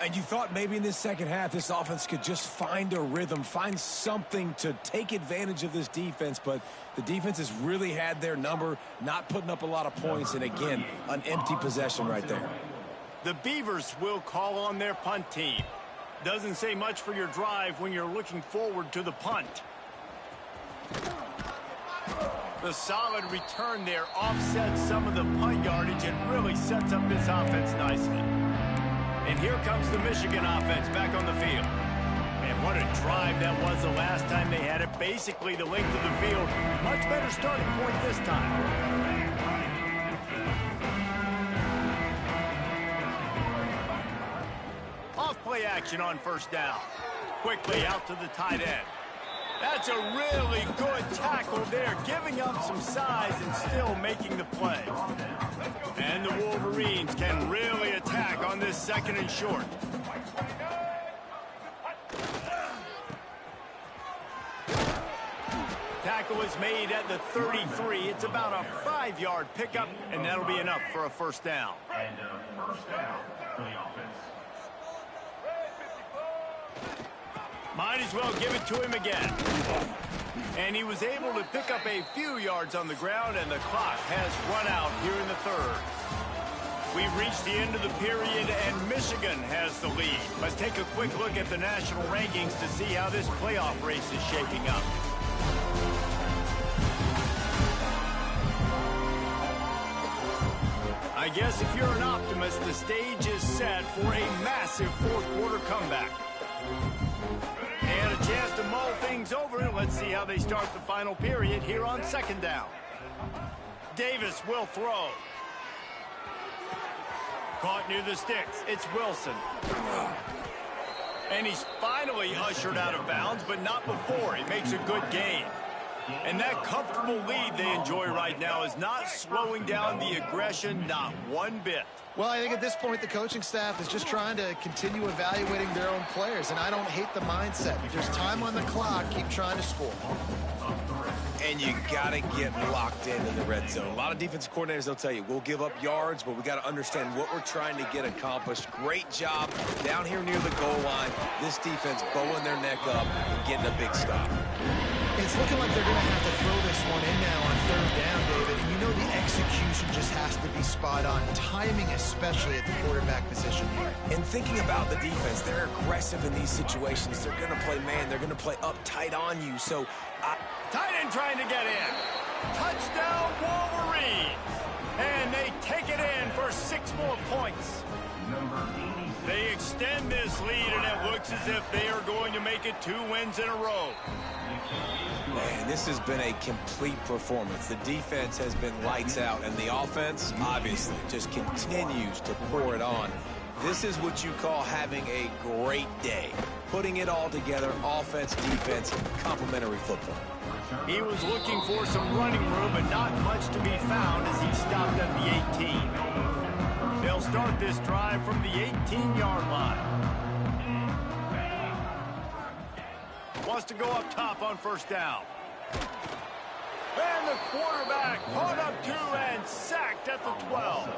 S2: And you thought maybe in this second half this offense could just find a rhythm, find something to take advantage of this defense, but the defense has really had their number, not putting up a lot of points, and again, an empty possession right there.
S1: The Beavers will call on their punt team. Doesn't say much for your drive when you're looking forward to the punt. The solid return there offsets some of the punt yardage and really sets up this offense nicely. And here comes the Michigan offense back on the field. And what a drive that was the last time they had it. Basically the length of the field. Much better starting point this time. Off-play action on first down. Quickly out to the tight end. That's a really good tackle there, giving up some size and still making the play. And the Wolverines can really attack on this 2nd and short. tackle is made at the 33. It's about a 5-yard pickup, and that'll be enough for a first down.
S6: And first down for the offense.
S1: Might as well give it to him again. And he was able to pick up a few yards on the ground, and the clock has run out here in the third. We've reached the end of the period, and Michigan has the lead. Let's take a quick look at the national rankings to see how this playoff race is shaping up. I guess if you're an optimist, the stage is set for a massive fourth-quarter comeback. And a chance to mull things over. Let's see how they start the final period here on second down. Davis will throw. Caught near the sticks. It's Wilson. And he's finally ushered out of bounds, but not before. He makes a good gain. And that comfortable lead they enjoy right now is not slowing down the aggression, not one bit.
S3: Well, I think at this point the coaching staff is just trying to continue evaluating their own players, and I don't hate the mindset. If there's time on the clock, keep trying to score.
S2: And you got to get locked in the red zone. A lot of defensive coordinators, they'll tell you, we'll give up yards, but we got to understand what we're trying to get accomplished. Great job down here near the goal line. This defense bowing their neck up and getting a big stop.
S3: It's looking like they're going to have to throw this one in now on third down, David. And you know the execution just has to be spot on. Timing, especially at the quarterback position here.
S2: And thinking about the defense, they're aggressive in these situations. They're going to play man. They're going to play up tight on you. So,
S1: tight end trying to get in. Touchdown, Wolverines. And they take it in for 6 more points. They extend this lead, and it looks as if they are going to make it 2 wins in a row.
S2: Man, this has been a complete performance. The defense has been lights out, and the offense, obviously, just continues to pour it on. This is what you call having a great day. Putting it all together, offense, defense, complementary football.
S1: He was looking for some running room, but not much to be found as he stopped at the 18. They'll start this drive from the 18-yard line. Wants to go up top on first down. And the quarterback caught up 2 and sacked at the 12.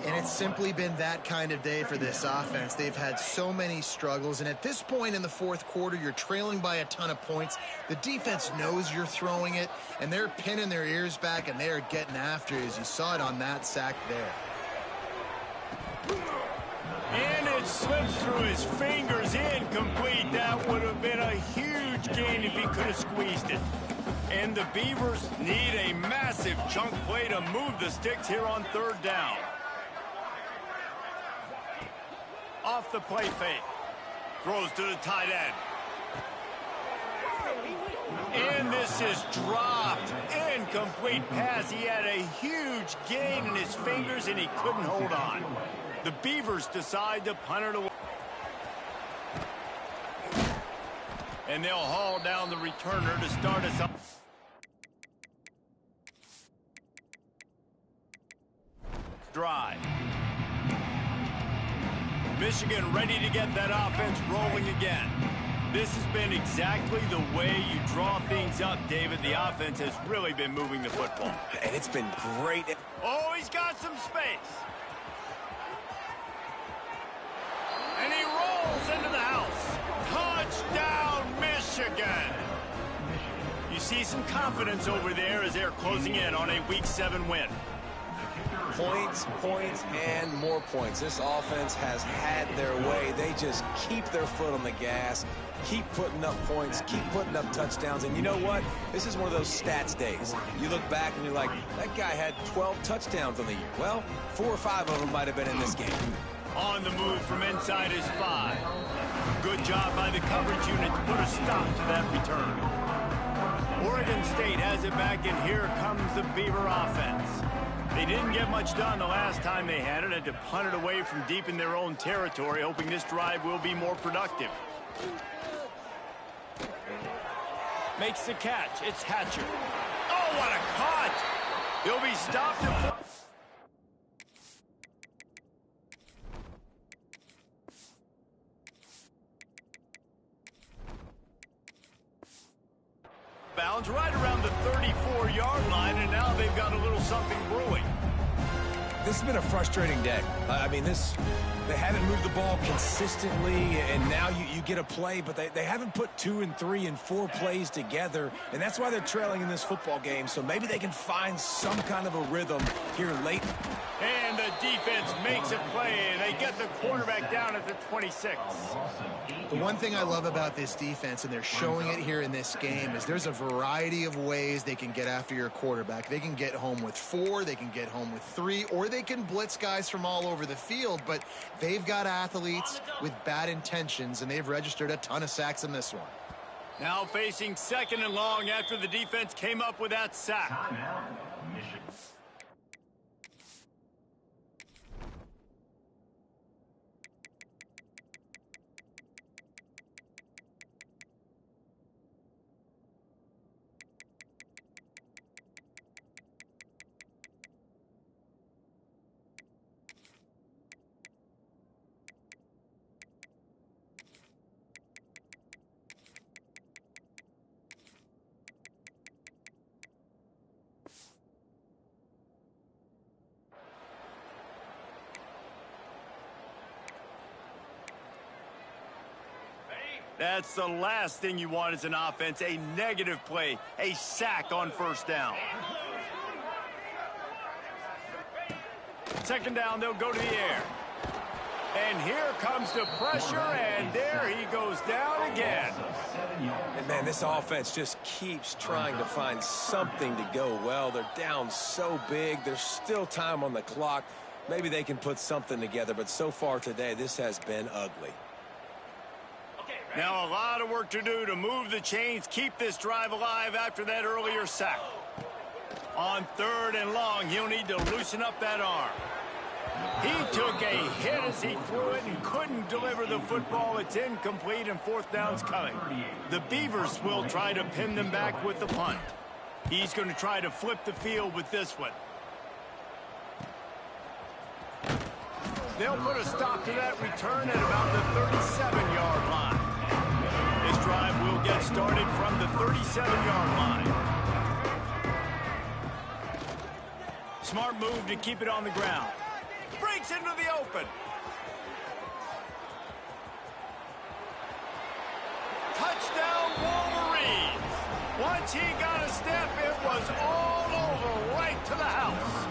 S3: And it's simply been that kind of day for this offense. They've had so many struggles, and at this point in the fourth quarter, you're trailing by a ton of points. The defense knows you're throwing it, and they're pinning their ears back, and they are getting after it, as you saw it on that sack there.
S1: And it slips through his fingers, incomplete. That would have been a huge gain if he could have squeezed it. And the Beavers need a massive chunk play to move the sticks here on third down. Off the play fake. Throws to the tight end. And this is dropped. Incomplete pass. He had a huge gain in his fingers, and he couldn't hold on. The Beavers decide to punt it away. And they'll haul down the returner to start us up. Drive. Michigan ready to get that offense rolling again. This has been exactly the way you draw things up, David. The offense has really been moving the football.
S2: And it's been great.
S1: Oh, he's got some space. And he rolls into the house. Touchdown, Michigan. You see some confidence over there as they're closing in on a Week 7 win.
S2: Points, points, and more points. This offense has had their way. They just keep their foot on the gas, keep putting up points, keep putting up touchdowns. And you know what? This is one of those stats days. You look back and you're like, that guy had 12 touchdowns on the year. Well, 4 or 5 of them might have been in this game.
S1: On the move from inside his 5. Good job by the coverage unit to put a stop to that return. Oregon State has it back, and here comes the Beaver offense. They didn't get much done the last time they had it, had to punt it away from deep in their own territory, hoping this drive will be more productive. Makes the catch. It's Hatcher. Oh, what a cut! He'll be stopped at bounds right around the 34-yard line, and now they've got a little something brewing.
S2: This has been a frustrating day. I mean, they haven't moved the ball consistently, and now you get a play, but they haven't put 2 and 3 and 4 plays together, and that's why they're trailing in this football game. So maybe they can find some kind of a rhythm here late.
S1: And the defense makes a play, and they get the quarterback down at the 26.
S3: The one thing I love about this defense, and they're showing it here in this game, is there's a variety of ways they can get after your quarterback. They can get home with 4, they can get home with 3, or they can blitz guys from all over the field, but they've got athletes with bad intentions, and they've registered a ton of sacks in this one.
S1: Now facing 2nd and long after the defense came up with that sack.
S6: Timeout, Michigan.
S1: That's the last thing you want as an offense, a negative play, a sack on 1st down. 2nd down, they'll go to the air. And here comes the pressure, and there he goes down again.
S2: And, man, this offense just keeps trying to find something to go well. They're down so big. There's still time on the clock. Maybe they can put something together, but so far today, this has been ugly.
S1: Now a lot of work to do to move the chains, keep this drive alive after that earlier sack. On 3rd and long, he'll need to loosen up that arm. He took a hit as he threw it and couldn't deliver the football. It's incomplete, and 4th down's coming. The Beavers will try to pin them back with the punt. He's going to try to flip the field with this one. They'll put a stop to that return at about the 37-yard line. This drive will get started from the 37-yard line. Smart move to keep it on the ground. Breaks into the open. Touchdown Wolverines. Once he got a step, it was all over right to the house.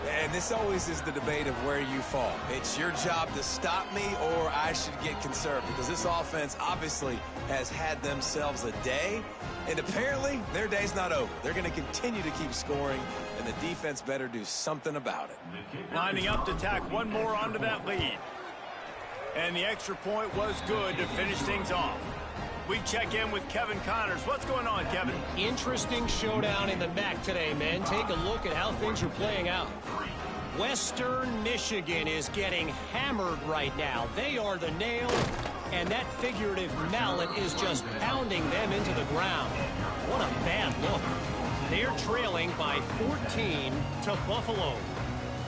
S2: And this always is the debate of where you fall. It's your job to stop me, or I should get conservative, because this offense obviously has had themselves a day, and apparently their day's not over. They're going to continue to keep scoring, and the defense better do something about it.
S1: Lining up to tack one more onto that lead. And the extra point was good to finish things off. We check in with Kevin Connors. What's going on, Kevin?
S4: Interesting showdown in the MAC today, men. Take a look at how things are playing out. Western Michigan is getting hammered right now. They are the nail, and that figurative mallet is just pounding them into the ground. What a bad look. They're trailing by 14 to Buffalo.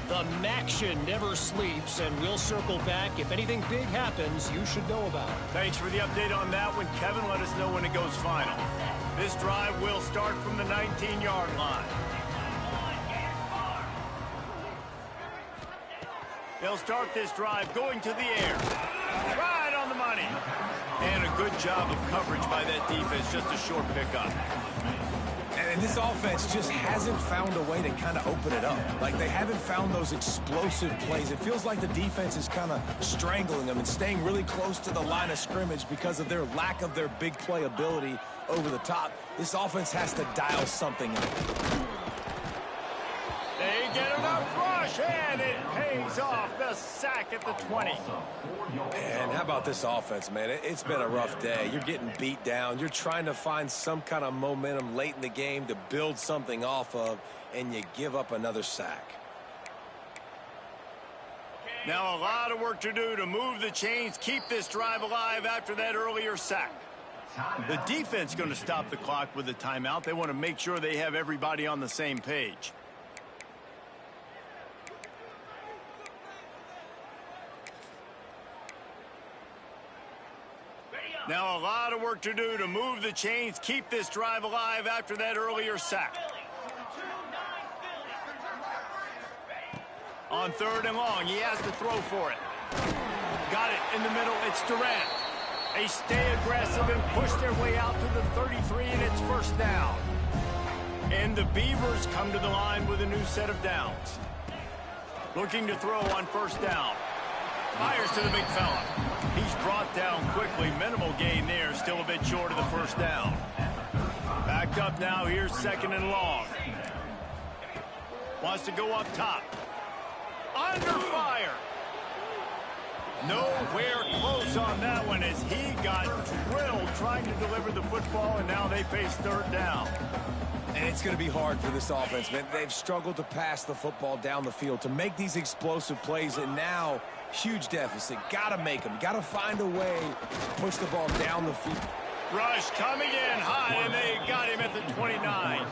S4: The MACtion never sleeps, and we'll circle back. If anything big happens, you should know about it.
S1: Thanks for the update on that one, Kevin. Let us know when it goes final. This drive will start from the 19-yard line. They'll start this drive going to the air. Right on the money. And a good job of coverage by that defense, just a short pickup.
S2: And this offense just hasn't found a way to kind of open it up. Like, they haven't found those explosive plays. It feels like the defense is kind of strangling them and staying really close to the line of scrimmage because of their lack of their big play ability over the top. This offense has to dial something in.
S1: They get enough rush, and it pays off. The sack at the 20.
S2: And how about this offense, man? It's been a rough day. You're getting beat down. You're trying to find some kind of momentum late in the game to build something off of, and you give up another sack.
S1: Now a lot of work to do to move the chains, keep this drive alive after that earlier sack. The defense going to stop the clock with a timeout. They want to make sure they have everybody on the same page. Now a lot of work to do to move the chains, keep this drive alive after that earlier sack. On 3rd and long, he has to throw for it. Got it in the middle, it's Durant. They stay aggressive and push their way out to the 33, and it's 1st down. And the Beavers come to the line with a new set of downs. Looking to throw on 1st down. Fires to the big fella. He's brought down quickly. Minimal gain there. Still a bit short of the 1st down. Backed up now. Here's 2nd and long. Wants to go up top. Under fire. Nowhere close on that one as he got drilled trying to deliver the football, and now they face 3rd down.
S2: And it's going to be hard for this offense, man. They've struggled to pass the football down the field, to make these explosive plays, and now huge deficit. Got to make them. Got to find a way to push the ball down the field.
S1: Rush coming in high, and they got him at the 29.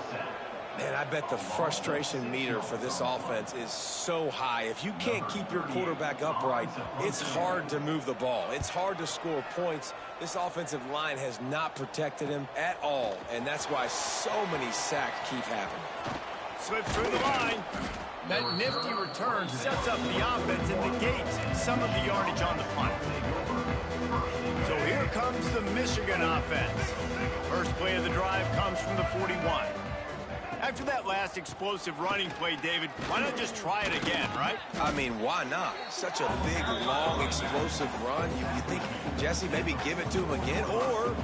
S2: Man, I bet the frustration meter for this offense is so high. If you can't keep your quarterback upright, it's hard to move the ball. It's hard to score points. This offensive line has not protected him at all, and that's why so many sacks keep happening.
S1: Slips through the line. That nifty return sets up the offense and negates some of the yardage on the punt. So here comes the Michigan offense. First play of the drive comes from the 41. After that last explosive running play, David, why not just try it again, right?
S2: I mean, why not? Such a big, long, explosive run. You think, Jesse, maybe give it to him again? Or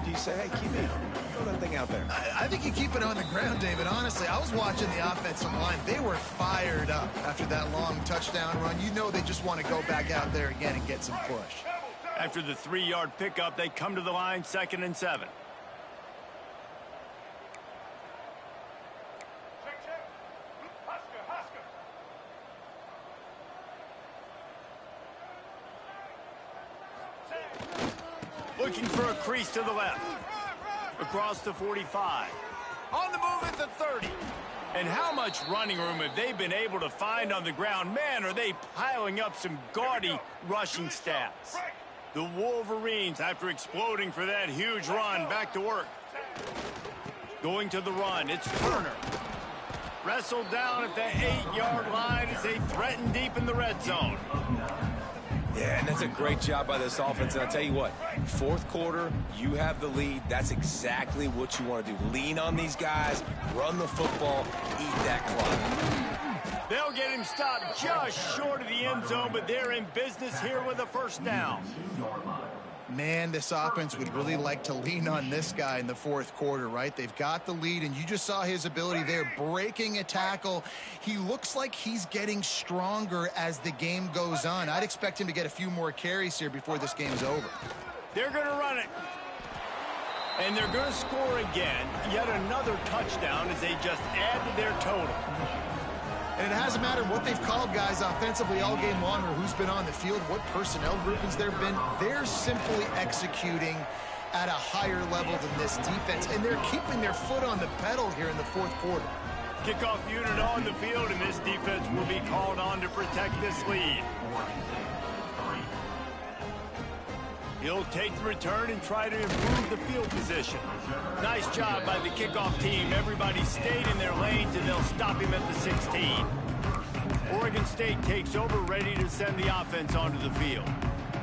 S2: do you say, hey, keep it, throw that thing out there?
S3: I think you keep it on the ground, David. Honestly, I was watching the offensive line. They were fired up after that long touchdown run. You know they just want to go back out there again and get some push.
S1: After the 3-yard pickup, they come to the line, 2nd and 7. Looking for a crease to the left. Across the 45. On the move at the 30. And how much running room have they been able to find on the ground? Man, are they piling up some gaudy rushing stats. The Wolverines, after exploding for that huge run, back to work. Going to the run, it's Turner. Wrestled down at the 8-yard line as they threaten deep in the red zone.
S2: Yeah, and that's a great job by this offense. And I'll tell you what, 4th quarter, you have the lead. That's exactly what you want to do. Lean on these guys, run the football, eat that clock.
S1: They'll get him stopped just short of the end zone, but they're in business here with a 1st down.
S3: Man, this offense would really like to lean on this guy in the 4th quarter, right? They've got the lead, and you just saw his ability there, breaking a tackle. He looks like he's getting stronger as the game goes on. I'd expect him to get a few more carries here before this game's over.
S1: They're going to run it. And they're going to score again. Yet another touchdown as they just add to their total.
S3: And it hasn't mattered what they've called guys offensively all game long or who's been on the field, what personnel groupings there have been. They're simply executing at a higher level than this defense, and they're keeping their foot on the pedal here in the 4th quarter.
S1: Kickoff unit on the field, and this defense will be called on to protect this lead. He'll take the return and try to improve the field position. Nice job by the kickoff team. Everybody stayed in their lanes, and they'll stop him at the 16. Oregon State takes over, ready to send the offense onto the field.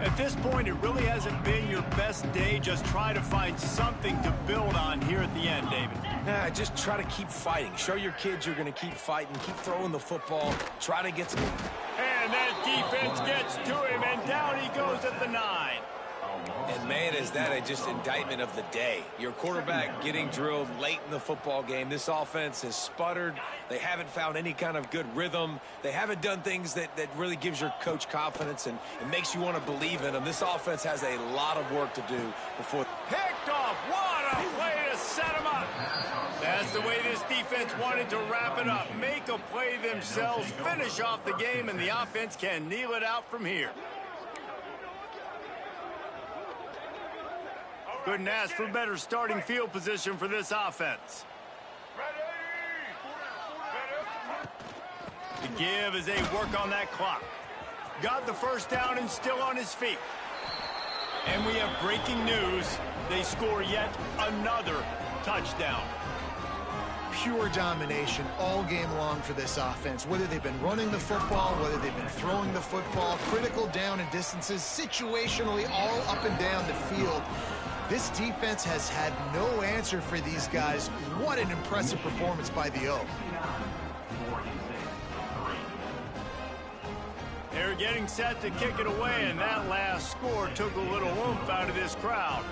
S1: At this point, it really hasn't been your best day. Just try to find something to build on here at the end, David.
S2: Nah, just try to keep fighting. Show your kids you're going to keep fighting. Keep throwing the football. Try to get some...
S1: And that defense gets to him, and down he goes at the 9.
S2: And, man, is that just indictment of the day. Your quarterback getting drilled late in the football game. This offense has sputtered. They haven't found any kind of good rhythm. They haven't done things that really gives your coach confidence and makes you want to believe in them. This offense has a lot of work to do before...
S1: Picked off. What a way to set him up. That's the way this defense wanted to wrap it up. Make a play themselves, finish off the game, and the offense can kneel it out from here. Couldn't ask for better starting field position for this offense. The give as they work on that clock. Got the 1st down and still on his feet. And we have breaking news. They score yet another touchdown.
S3: Pure domination all game long for this offense. Whether they've been running the football, whether they've been throwing the football, critical down and distances, situationally all up and down the field. This defense has had no answer for these guys. What an impressive performance by the O.
S1: They're getting set to kick it away, and that last score took a little oomph out of this crowd.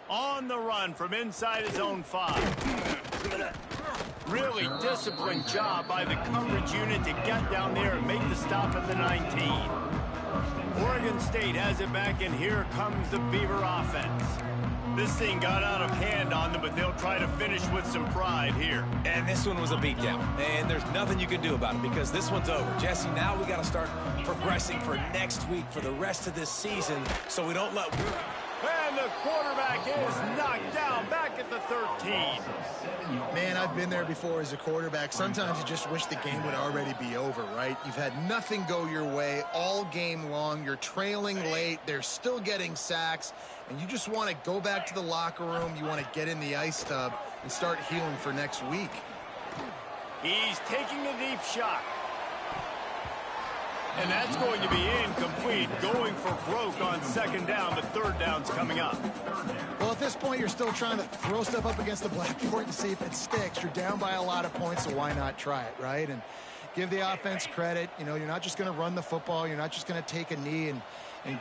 S1: On the run from inside his own 5. Really disciplined job by the coverage unit to get down there and make the stop at the 19. Oregon State has it back, and here comes the Beaver offense. This thing got out of hand on them, but they'll try to finish with some pride here.
S2: And this one was a beatdown, and there's nothing you can do about it because this one's over. Jesse, now we got to start progressing for next week, for the rest of this season, so we don't let...
S1: And the quarterback is knocked down back at the 13.
S3: Man, I've been there before as a quarterback. Sometimes you just wish the game would already be over, right? You've had nothing go your way all game long. You're trailing late. They're still getting sacks. And you just want to go back to the locker room. You want to get in the ice tub and start healing for next week.
S1: He's taking a deep shot. And that's going to be incomplete, going for broke on second down, but third down's coming up.
S3: Well, at this point, you're still trying to throw stuff up against the blackboard and see if it sticks. You're down by a lot of points, so why not try it, right? And give the offense credit. You know, you're not just going to run the football. You're not just going to take a knee and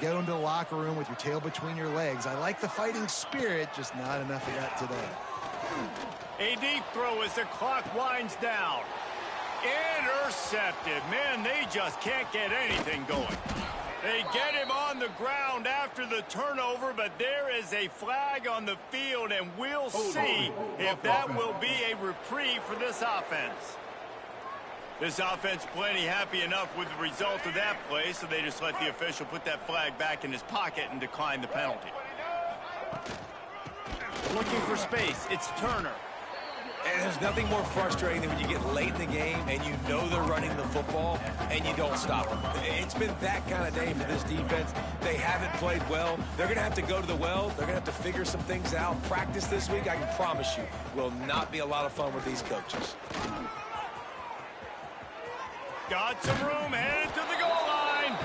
S3: go into the locker room with your tail between your legs. I like the fighting spirit, just not enough of that today.
S1: A deep throw as the clock winds down. Intercepted. Man, they just can't get anything going. They get him on the ground after the turnover, but there is a flag on the field, and we'll see if that will be a reprieve for this offense. This offense plenty happy enough with the result of that play, so they just let the official put that flag back in his pocket and decline the penalty. Looking for space. It's Turner.
S2: And there's nothing more frustrating than when you get late in the game and you know they're running the football and you don't stop them. It's been that kind of day for this defense. They haven't played well. They're going to have to go to the well. They're going to have to figure some things out. Practice this week, I can promise you, will not be a lot of fun with these coaches.
S1: Got some room, headed to the goal line.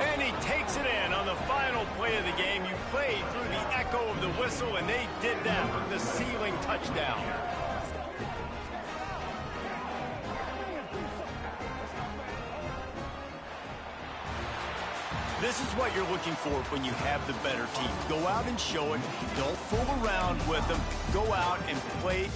S1: And he takes it in on the final play of the game. You played through the echo of the whistle, and they did that with the ceiling touchdown. This is what you're looking for when you have the better team. Go out and show it. Don't fool around with them. Go out and play